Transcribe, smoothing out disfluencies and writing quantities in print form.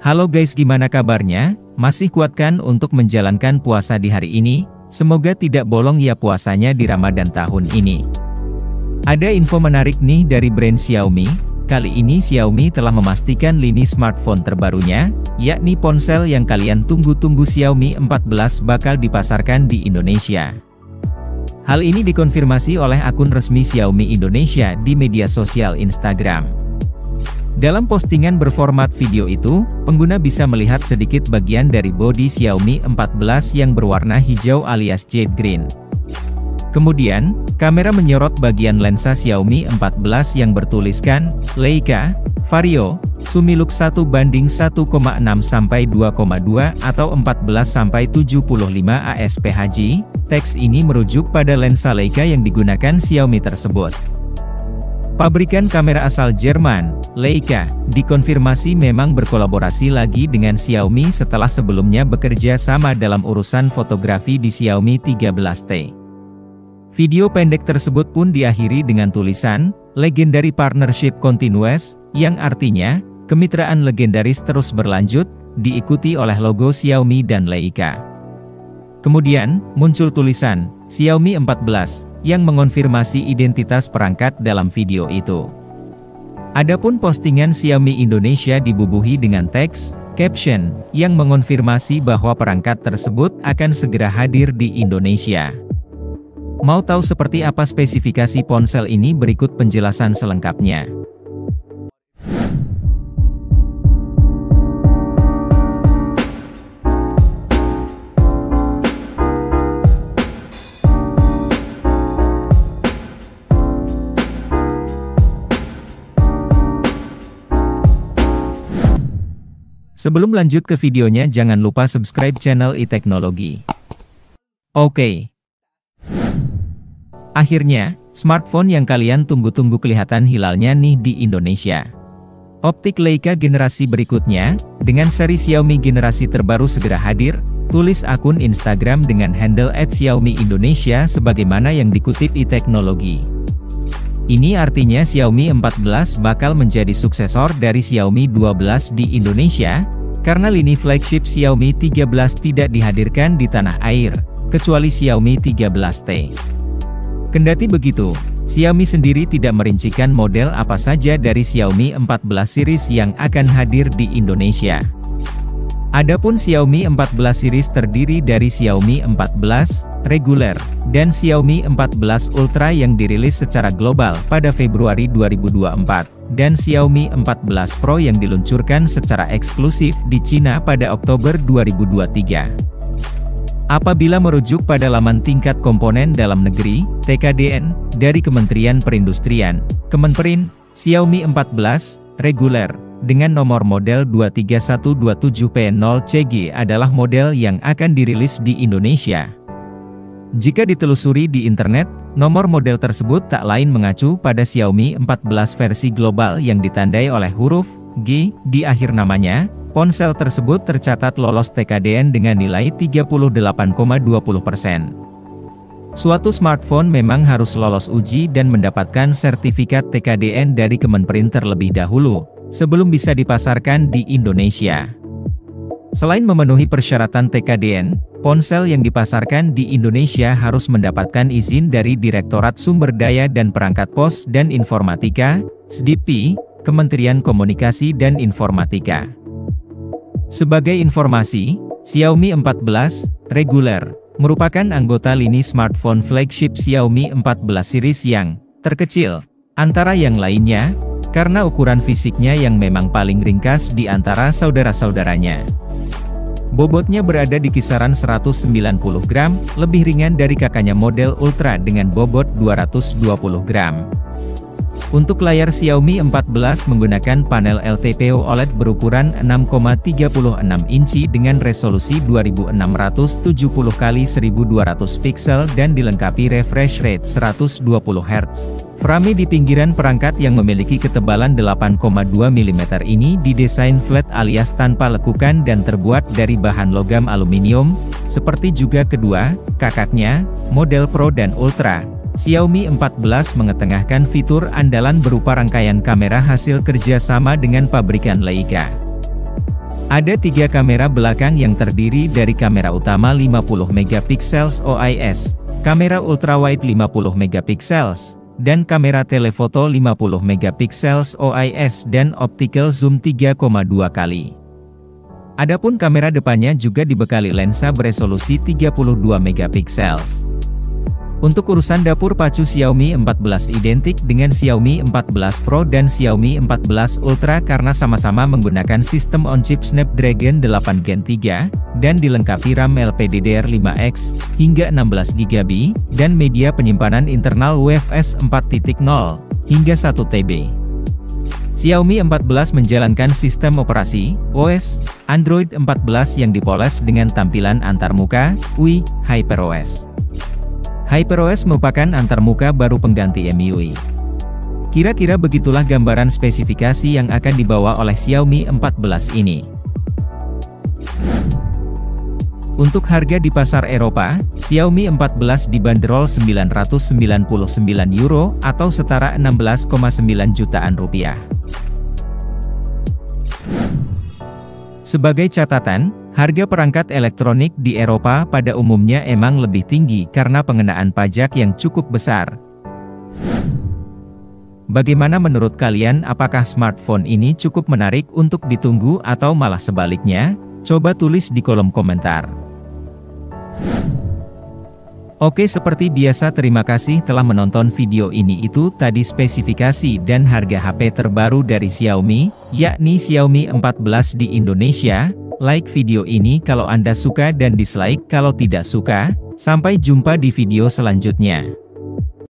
Halo guys, gimana kabarnya? Masih kuatkan untuk menjalankan puasa di hari ini? Semoga tidak bolong ya puasanya di Ramadan tahun ini. Ada info menarik nih dari brand Xiaomi. Kali ini Xiaomi telah memastikan lini smartphone terbarunya, yakni ponsel yang kalian tunggu-tunggu Xiaomi 14 bakal dipasarkan di Indonesia. Hal ini dikonfirmasi oleh akun resmi Xiaomi Indonesia di media sosial Instagram. Dalam postingan berformat video itu, pengguna bisa melihat sedikit bagian dari bodi Xiaomi 14 yang berwarna hijau alias jade green. Kemudian, kamera menyorot bagian lensa Xiaomi 14 yang bertuliskan, Leica, Vario, Sumiluk 1:1,6 sampai 2,2 atau 14 sampai 75 ASPHJ. Teks ini merujuk pada lensa Leica yang digunakan Xiaomi tersebut. Pabrikan kamera asal Jerman, Leica, dikonfirmasi memang berkolaborasi lagi dengan Xiaomi setelah sebelumnya bekerja sama dalam urusan fotografi di Xiaomi 13T. Video pendek tersebut pun diakhiri dengan tulisan, Legendary Partnership Continues, yang artinya, kemitraan legendaris terus berlanjut, diikuti oleh logo Xiaomi dan Leica. Kemudian, muncul tulisan, Xiaomi 14, yang mengonfirmasi identitas perangkat dalam video itu. Adapun postingan Xiaomi Indonesia dibubuhi dengan teks, caption, yang mengonfirmasi bahwa perangkat tersebut akan segera hadir di Indonesia. Mau tahu seperti apa spesifikasi ponsel ini? Berikut penjelasan selengkapnya. Sebelum lanjut ke videonya, jangan lupa subscribe channel iTeknologi. Oke. Akhirnya, smartphone yang kalian tunggu-tunggu kelihatan hilalnya nih di Indonesia. Optik Leica generasi berikutnya, dengan seri Xiaomi generasi terbaru segera hadir, tulis akun Instagram dengan handle @xiaomi-indonesia sebagaimana yang dikutip iTeknologi. Ini artinya Xiaomi 14 bakal menjadi suksesor dari Xiaomi 12 di Indonesia, karena lini flagship Xiaomi 13 tidak dihadirkan di tanah air, kecuali Xiaomi 13T. Kendati begitu, Xiaomi sendiri tidak merincikan model apa saja dari Xiaomi 14 series yang akan hadir di Indonesia. Adapun Xiaomi 14 series terdiri dari Xiaomi 14 reguler dan Xiaomi 14 Ultra yang dirilis secara global pada Februari 2024 dan Xiaomi 14 Pro yang diluncurkan secara eksklusif di Cina pada Oktober 2023. Apabila merujuk pada laman tingkat komponen dalam negeri, TKDN, dari Kementerian Perindustrian, Kemenperin, Xiaomi 14 reguler dengan nomor model 23127P0CG adalah model yang akan dirilis di Indonesia. Jika ditelusuri di internet, nomor model tersebut tak lain mengacu pada Xiaomi 14 versi global yang ditandai oleh huruf G di akhir namanya. Ponsel tersebut tercatat lolos TKDN dengan nilai 38,20%. Suatu smartphone memang harus lolos uji dan mendapatkan sertifikat TKDN dari Kemenperin terlebih dahulu, sebelum bisa dipasarkan di Indonesia. Selain memenuhi persyaratan TKDN, ponsel yang dipasarkan di Indonesia harus mendapatkan izin dari Direktorat Sumber Daya dan Perangkat Pos dan Informatika, SDIPI, Kementerian Komunikasi dan Informatika. Sebagai informasi, Xiaomi 14 reguler merupakan anggota lini smartphone flagship Xiaomi 14 series yang terkecil antara yang lainnya, karena ukuran fisiknya yang memang paling ringkas di antara saudara-saudaranya. Bobotnya berada di kisaran 190 gram, lebih ringan dari kakaknya model Ultra dengan bobot 220 gram. Untuk layar Xiaomi 14 menggunakan panel LTPO OLED berukuran 6,36 inci dengan resolusi 2670x1200 pixel dan dilengkapi refresh rate 120 Hz. Frame di pinggiran perangkat yang memiliki ketebalan 8,2 mm ini didesain flat alias tanpa lekukan dan terbuat dari bahan logam aluminium, seperti juga kedua kakaknya, model Pro dan Ultra. Xiaomi 14 mengetengahkan fitur andalan berupa rangkaian kamera hasil kerja sama dengan pabrikan Leica. Ada 3 kamera belakang yang terdiri dari kamera utama 50 megapiksel OIS, kamera ultrawide 50 megapiksel, dan kamera telefoto 50 megapiksel OIS dan optical zoom 3,2 kali. Adapun kamera depannya juga dibekali lensa beresolusi 32 megapiksel. Untuk urusan dapur pacu Xiaomi 14 identik dengan Xiaomi 14 Pro dan Xiaomi 14 Ultra karena sama-sama menggunakan sistem on-chip Snapdragon 8 Gen 3, dan dilengkapi RAM LPDDR5X, hingga 16GB, dan media penyimpanan internal UFS 4.0, hingga 1 TB. Xiaomi 14 menjalankan sistem operasi, OS, Android 14 yang dipoles dengan tampilan antarmuka, UI, HyperOS. HyperOS merupakan antarmuka baru pengganti MIUI. Kira-kira begitulah gambaran spesifikasi yang akan dibawa oleh Xiaomi 14 ini. Untuk harga di pasar Eropa, Xiaomi 14 dibanderol €999 atau setara 16,9 jutaan rupiah. Sebagai catatan, harga perangkat elektronik di Eropa pada umumnya emang lebih tinggi karena pengenaan pajak yang cukup besar. Bagaimana menurut kalian, apakah smartphone ini cukup menarik untuk ditunggu atau malah sebaliknya? Coba tulis di kolom komentar. Oke, seperti biasa terima kasih telah menonton video ini. Itu tadi spesifikasi dan harga HP terbaru dari Xiaomi, yakni Xiaomi 14 di Indonesia. Like video ini kalau Anda suka dan dislike kalau tidak suka. Sampai jumpa di video selanjutnya.